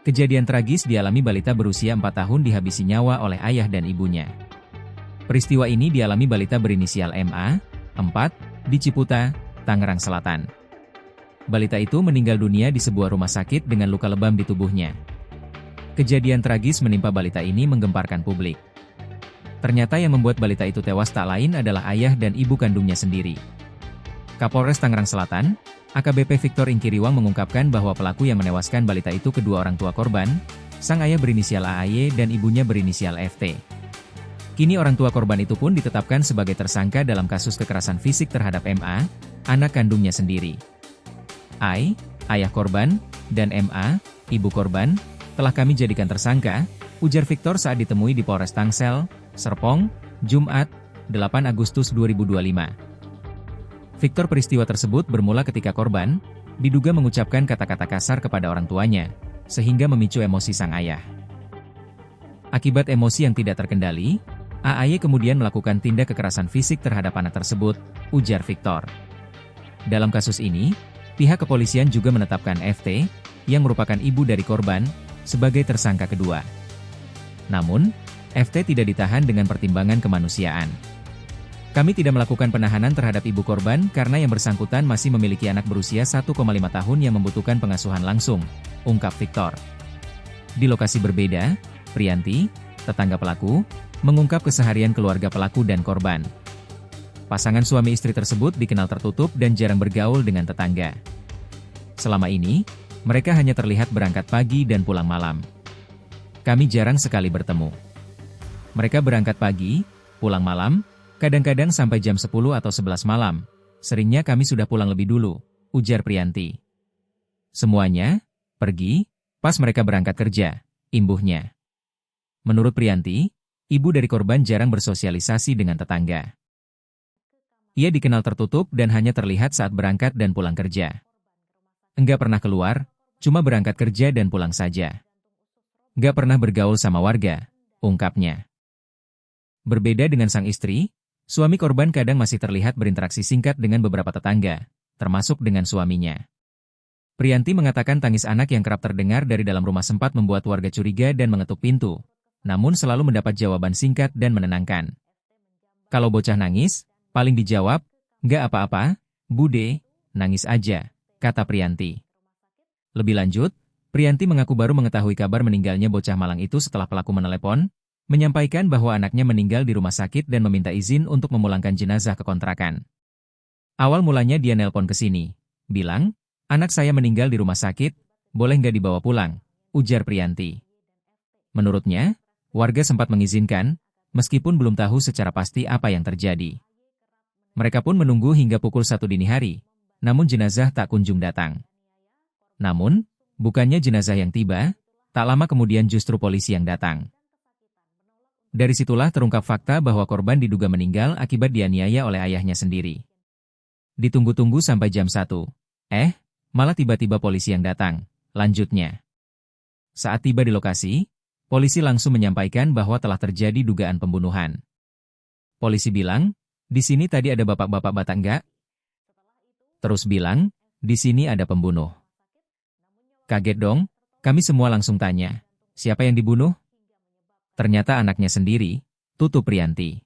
Kejadian tragis dialami balita berusia 4 tahun dihabisi nyawa oleh ayah dan ibunya. Peristiwa ini dialami balita berinisial MA, 4, di Ciputa, Tangerang Selatan. Balita itu meninggal dunia di sebuah rumah sakit dengan luka lebam di tubuhnya. Kejadian tragis menimpa balita ini menggemparkan publik. Ternyata yang membuat balita itu tewas tak lain adalah ayah dan ibu kandungnya sendiri. Kapolres Tangerang Selatan, AKBP Victor Ingkiriwang mengungkapkan bahwa pelaku yang menewaskan balita itu kedua orang tua korban, sang ayah berinisial AAY dan ibunya berinisial FT. Kini orang tua korban itu pun ditetapkan sebagai tersangka dalam kasus kekerasan fisik terhadap MA, anak kandungnya sendiri. Ayah korban, dan MA, ibu korban, telah kami jadikan tersangka, ujar Victor saat ditemui di Polres Tangsel, Serpong, Jumat, 8 Agustus 2025. Victor, peristiwa tersebut bermula ketika korban diduga mengucapkan kata-kata kasar kepada orang tuanya, sehingga memicu emosi sang ayah. Akibat emosi yang tidak terkendali, AAY kemudian melakukan tindak kekerasan fisik terhadap anak tersebut, ujar Victor. Dalam kasus ini, pihak kepolisian juga menetapkan FT, yang merupakan ibu dari korban, sebagai tersangka kedua. Namun, FT tidak ditahan dengan pertimbangan kemanusiaan. Kami tidak melakukan penahanan terhadap ibu korban karena yang bersangkutan masih memiliki anak berusia 1,5 tahun yang membutuhkan pengasuhan langsung, ungkap Victor. Di lokasi berbeda, Priyanti, tetangga pelaku, mengungkap keseharian keluarga pelaku dan korban. Pasangan suami istri tersebut dikenal tertutup dan jarang bergaul dengan tetangga. Selama ini, mereka hanya terlihat berangkat pagi dan pulang malam. Kami jarang sekali bertemu. Mereka berangkat pagi, pulang malam, kadang-kadang sampai jam 10 atau 11 malam. Seringnya kami sudah pulang lebih dulu, ujar Priyanti. Semuanya pergi pas mereka berangkat kerja, imbuhnya. Menurut Priyanti, ibu dari korban jarang bersosialisasi dengan tetangga. Ia dikenal tertutup dan hanya terlihat saat berangkat dan pulang kerja. Enggak pernah keluar, cuma berangkat kerja dan pulang saja. Enggak pernah bergaul sama warga, ungkapnya. Berbeda dengan sang istri, suami korban kadang masih terlihat berinteraksi singkat dengan beberapa tetangga, termasuk dengan suaminya. Priyanti mengatakan tangis anak yang kerap terdengar dari dalam rumah sempat membuat warga curiga dan mengetuk pintu, namun selalu mendapat jawaban singkat dan menenangkan. Kalau bocah nangis, paling dijawab, "Nggak apa-apa, Bude, nangis aja," kata Priyanti. Lebih lanjut, Priyanti mengaku baru mengetahui kabar meninggalnya bocah malang itu setelah pelaku menelepon, menyampaikan bahwa anaknya meninggal di rumah sakit dan meminta izin untuk memulangkan jenazah ke kontrakan. Awal mulanya dia nelpon ke sini, bilang, "Anak saya meninggal di rumah sakit, boleh nggak dibawa pulang?" ujar Priyanti. Menurutnya, warga sempat mengizinkan, meskipun belum tahu secara pasti apa yang terjadi. Mereka pun menunggu hingga pukul 1 dini hari, namun jenazah tak kunjung datang. Namun, bukannya jenazah yang tiba, tak lama kemudian justru polisi yang datang. Dari situlah terungkap fakta bahwa korban diduga meninggal akibat dianiaya oleh ayahnya sendiri. Ditunggu-tunggu sampai jam 1. Malah tiba-tiba polisi yang datang, lanjutnya. Saat tiba di lokasi, polisi langsung menyampaikan bahwa telah terjadi dugaan pembunuhan. Polisi bilang, "Di sini tadi ada bapak-bapak Batak nggak?" Terus bilang, "Di sini ada pembunuh." Kaget dong, kami semua langsung tanya, "Siapa yang dibunuh?" Ternyata anaknya sendiri, tutup Priyanti.